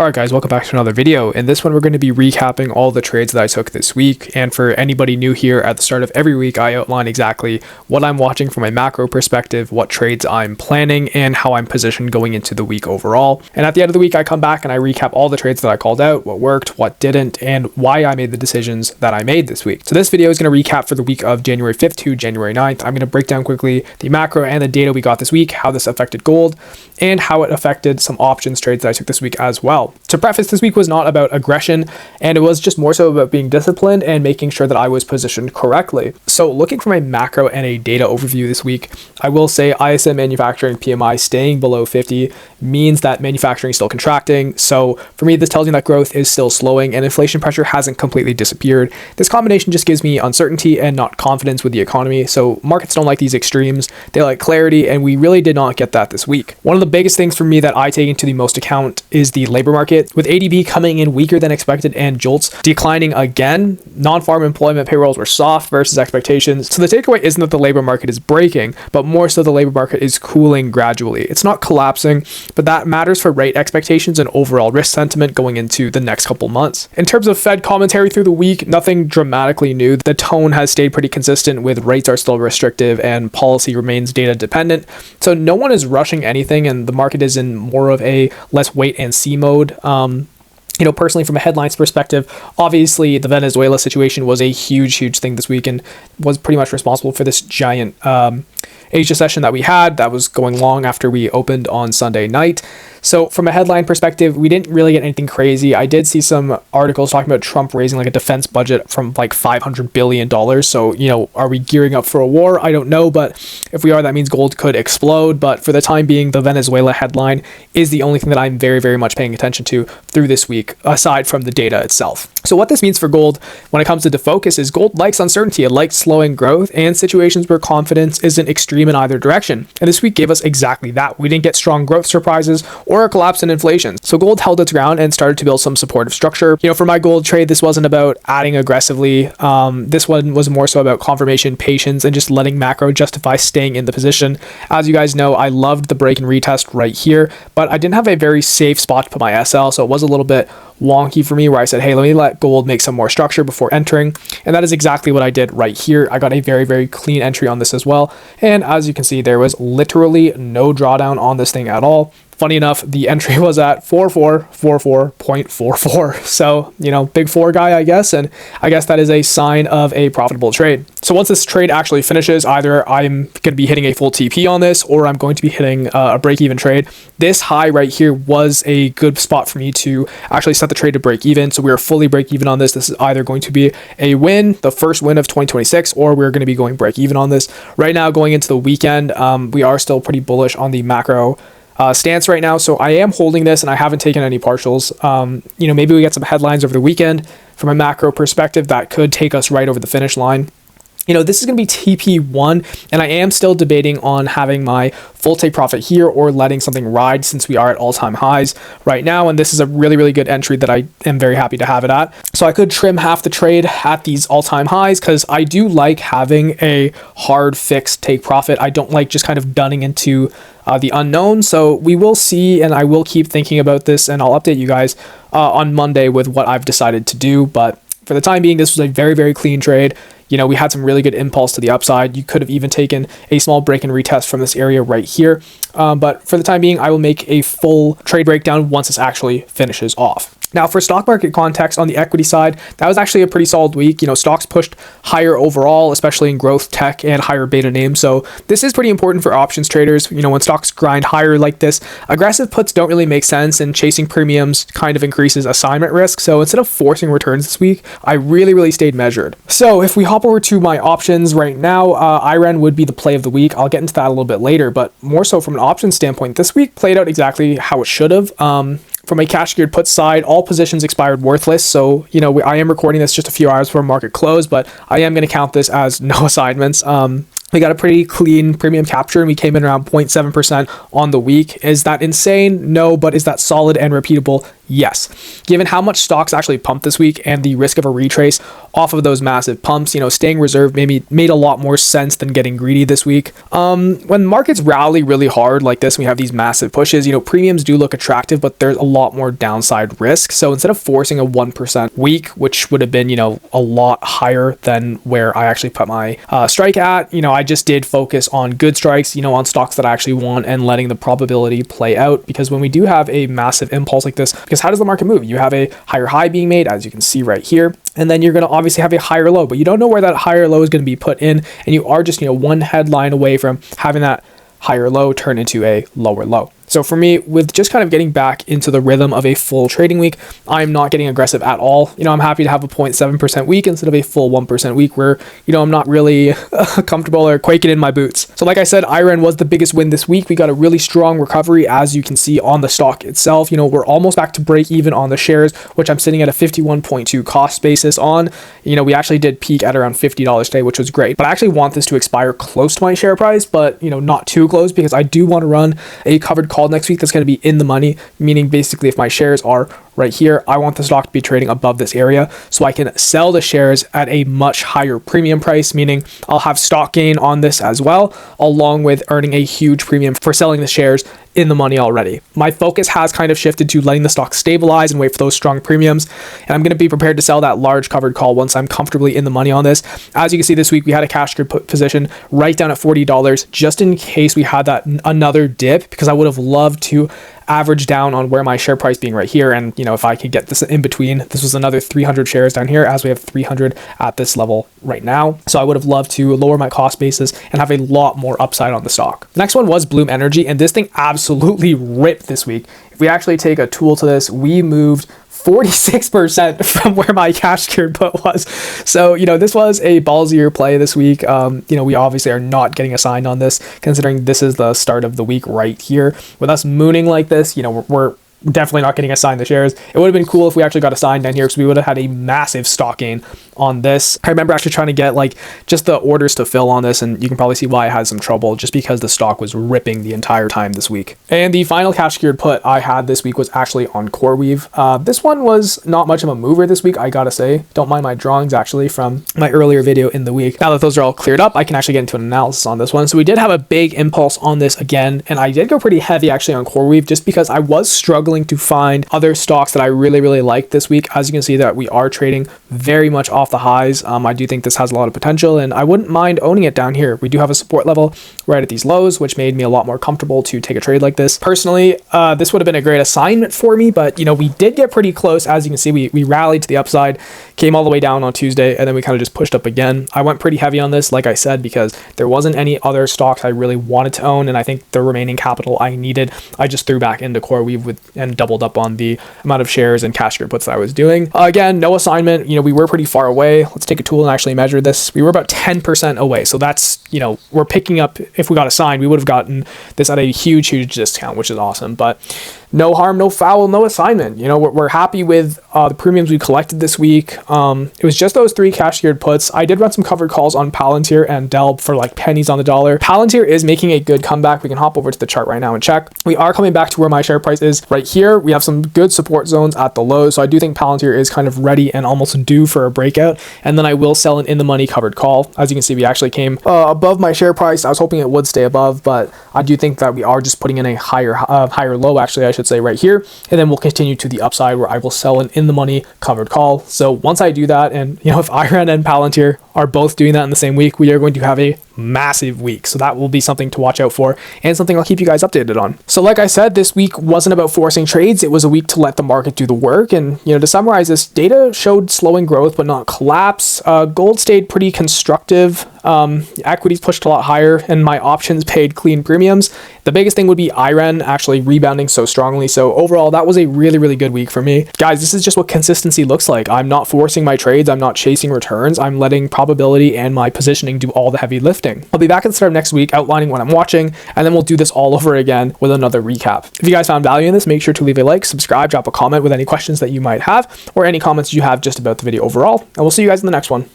Alright guys, welcome back to another video. In this one, we're going to be recapping all the trades that I took this week. And for anybody new here, at the start of every week, I outline exactly what I'm watching from a macro perspective, what trades I'm planning, and how I'm positioned going into the week overall. And at the end of the week, I come back and I recap all the trades that I called out, what worked, what didn't, and why I made the decisions that I made this week. So this video is going to recap for the week of January 5th to January 9th. I'm going to break down quickly the macro and the data we got this week, how this affected gold, and how it affected some options trades that I took this week as well. To preface, this week was not about aggression, and it was just more so about being disciplined and making sure that I was positioned correctly. So looking from a macro and a data overview this week, I will say ISM manufacturing PMI staying below 50 means that manufacturing is still contracting. So for me, this tells me that growth is still slowing and inflation pressure hasn't completely disappeared. This combination just gives me uncertainty and not confidence with the economy. So markets don't like these extremes. They like clarity, and we really did not get that this week. One of the biggest things for me that I take into the most account is the labor market. With ADP coming in weaker than expected and JOLTS declining again, non-farm employment payrolls were soft versus expectations. So the takeaway isn't that the labor market is breaking, but more so the labor market is cooling gradually. It's not collapsing, but that matters for rate expectations and overall risk sentiment going into the next couple months. In terms of Fed commentary through the week, nothing dramatically new. The tone has stayed pretty consistent, with rates are still restrictive and policy remains data dependent. So no one is rushing anything, and the market is in more of a let's wait and see mode. Personally, from a headlines perspective, obviously the Venezuela situation was a huge thing this week and was pretty much responsible for this giant Asia session that we had that was going long after we opened on Sunday night. So from a headline perspective, we didn't really get anything crazy. I did see some articles talking about Trump raising like a defense budget from like $500 billion. So, are we gearing up for a war? I don't know, but if we are, that means gold could explode. But for the time being, the Venezuela headline is the only thing that I'm very much paying attention to through this week, aside from the data itself. So what this means for gold when it comes to defocus is gold likes uncertainty. It likes slowing growth and situations where confidence isn't extreme in either direction. And this week gave us exactly that. We didn't get strong growth surprises or a collapse in inflation. So gold held its ground and started to build some supportive structure. For my gold trade, this wasn't about adding aggressively. This one was more so about confirmation, patience, and just letting macro justify staying in the position. As you guys know, I loved the break and retest right here, but I didn't have a very safe spot to put my SL, so it was a little bit wonky for me, where I said, hey, let me let gold make some more structure before entering. And that is exactly what I did right here. I got a very clean entry on this as well. And as you can see, there was literally no drawdown on this thing at all. Funny enough, the entry was at 4444.44. So, big four guy, I guess. And I guess that is a sign of a profitable trade. So once this trade actually finishes, either I'm going to be hitting a full TP on this, or I'm going to be hitting a break-even trade. This high right here was a good spot for me to actually set the trade to break even. So we are fully break even on this. This is either going to be a win, the first win of 2026, or we're going to be going break even on this. Right now, going into the weekend, we are still pretty bullish on the macro stance right now. So I am holding this, and I haven't taken any partials. Maybe we get some headlines over the weekend from a macro perspective that could take us right over the finish line. This is going to be TP1, and I am still debating on having my full take profit here or letting something ride, since we are at all-time highs right now. And this is a really good entry that I am very happy to have it at. So I could trim half the trade at these all-time highs, because I do like having a hard fixed take profit. I don't like just kind of dunning into the unknown. So we will see, and I will keep thinking about this, and I'll update you guys on Monday with what I've decided to do. But for the time being, this was a very clean trade. We had some really good impulse to the upside. You could have even taken a small break and retest from this area right here. But for the time being, I will make a full trade breakdown once this actually finishes off. Now, for stock market context on the equity side, that was actually a pretty solid week. Stocks pushed higher overall, especially in growth, tech, and higher beta names. So this is pretty important for options traders. When stocks grind higher like this, aggressive puts don't really make sense, and chasing premiums kind of increases assignment risk. So instead of forcing returns this week, I really stayed measured. So if we hop over to my options right now, IREN would be the play of the week. I'll get into that a little bit later, but more so from an options standpoint, this week played out exactly how it should have. From a cash geared put side, all positions expired worthless. So, I am recording this just a few hours before market close, but I am going to count this as no assignments. We got a pretty clean premium capture, and we came in around 0.7% on the week. Is that insane? No, but is that solid and repeatable? Yes. Given how much stocks actually pumped this week and the risk of a retrace off of those massive pumps, staying reserved maybe made a lot more sense than getting greedy this week. When markets rally really hard like this, we have these massive pushes, premiums do look attractive, but there's a lot more downside risk. So instead of forcing a 1% week, which would have been, a lot higher than where I actually put my strike at, I just did focus on good strikes, on stocks that I actually want and letting the probability play out. Because when we do have a massive impulse like this, because how does the market move? You have a higher high being made, as you can see right here, and then you're going to obviously have a higher low, but you don't know where that higher low is going to be put in, and you are just one headline away from having that higher low turn into a lower low. So for me, with just kind of getting back into the rhythm of a full trading week, I'm not getting aggressive at all. I'm happy to have a 0.7% week instead of a full 1% week where, I'm not really comfortable or quaking in my boots. So like I said, IREN was the biggest win this week. We got a really strong recovery, as you can see on the stock itself. We're almost back to break even on the shares, which I'm sitting at a 51.2 cost basis on. We actually did peak at around $50 today, which was great. But I actually want this to expire close to my share price, but, not too close, because I do want to run a covered call next week that's going to be in the money, meaning basically if my shares are right here, I want the stock to be trading above this area so I can sell the shares at a much higher premium price, meaning I'll have stock gain on this as well, along with earning a huge premium for selling the shares in the money already. My focus has kind of shifted to letting the stock stabilize and wait for those strong premiums, and I'm going to be prepared to sell that large covered call once I'm comfortably in the money on this. As you can see this week, we had a cash good put position right down at $40 just in case we had that another dip, because I would have loved to average down on where my share price being right here, and if I could get this in between. This was another 300 shares down here, as we have 300 at this level right now. So I would have loved to lower my cost basis and have a lot more upside on the stock. The next one was Bloom Energy, and this thing absolutely ripped this week. If we actually take a tool to this, we moved 46% from where my cash secured put was. So, this was a ballsier play this week. We obviously are not getting assigned on this, considering this is the start of the week right here. With us mooning like this, we're definitely not getting assigned the shares. It would have been cool if we actually got assigned down here, because we would have had a massive stock gain on this. I remember actually trying to get just the orders to fill on this, and you can probably see why I had some trouble, just because the stock was ripping the entire time this week. And the final cash secured put I had this week was actually on CoreWeave. This one was not much of a mover this week, I gotta say. Don't mind my drawings actually from my earlier video in the week. Now that those are all cleared up, I can actually get into an analysis on this one. So we did have a big impulse on this again, and I did go pretty heavy actually on CoreWeave, just because I was struggling to find other stocks that I really liked this week. As you can see, that we are trading very much off the highs. I do think this has a lot of potential, and I wouldn't mind owning it down here. We do have a support level right at these lows, which made me a lot more comfortable to take a trade like this. Personally, this would have been a great assignment for me, but we did get pretty close. As you can see, we rallied to the upside, came all the way down on Tuesday, and then we kind of just pushed up again. I went pretty heavy on this, like I said, because there wasn't any other stocks I really wanted to own, and I think the remaining capital I needed, I just threw back into CoreWeave and doubled up on the amount of shares and cash secured puts that I was doing. Again, no assignment. We were pretty far away. Let's take a tool and actually measure this. We were about 10% away. So that's, we're picking up, if we got assigned, we would have gotten this at a huge discount, which is awesome. But no harm, no foul, no assignment. We're happy with the premiums we collected this week. It was just those 3 cash secured puts. I did run some covered calls on Palantir and Delb for pennies on the dollar. Palantir is making a good comeback. We can hop over to the chart right now and check. We are coming back to where my share price is right here. We have some good support zones at the lows. So I do think Palantir is kind of ready and almost due for a breakout. And then I will sell an in the money covered call. As you can see, we actually came above my share price. I was hoping it would stay above, but I do think that we are just putting in a higher low, actually, I should say, right here, and then we'll continue to the upside where I will sell an in the money covered call. So once I do that, and if IREN and Palantir are both doing that in the same week, we are going to have a massive week. So that will be something to watch out for, and something I'll keep you guys updated on. So like I said, this week wasn't about forcing trades. It was a week to let the market do the work. And to summarize this, data showed slowing growth but not collapse. Gold stayed pretty constructive. Equities pushed a lot higher, and my options paid clean premiums. The biggest thing would be IREN actually rebounding so strongly. So overall, that was a really good week for me. Guys, this is just what consistency looks like. I'm not forcing my trades. I'm not chasing returns. I'm letting probability and my positioning do all the heavy lifting. I'll be back at the start of next week outlining what I'm watching, and then we'll do this all over again with another recap. If you guys found value in this, make sure to leave a like, subscribe, drop a comment with any questions that you might have, or any comments you have just about the video overall, and we'll see you guys in the next one.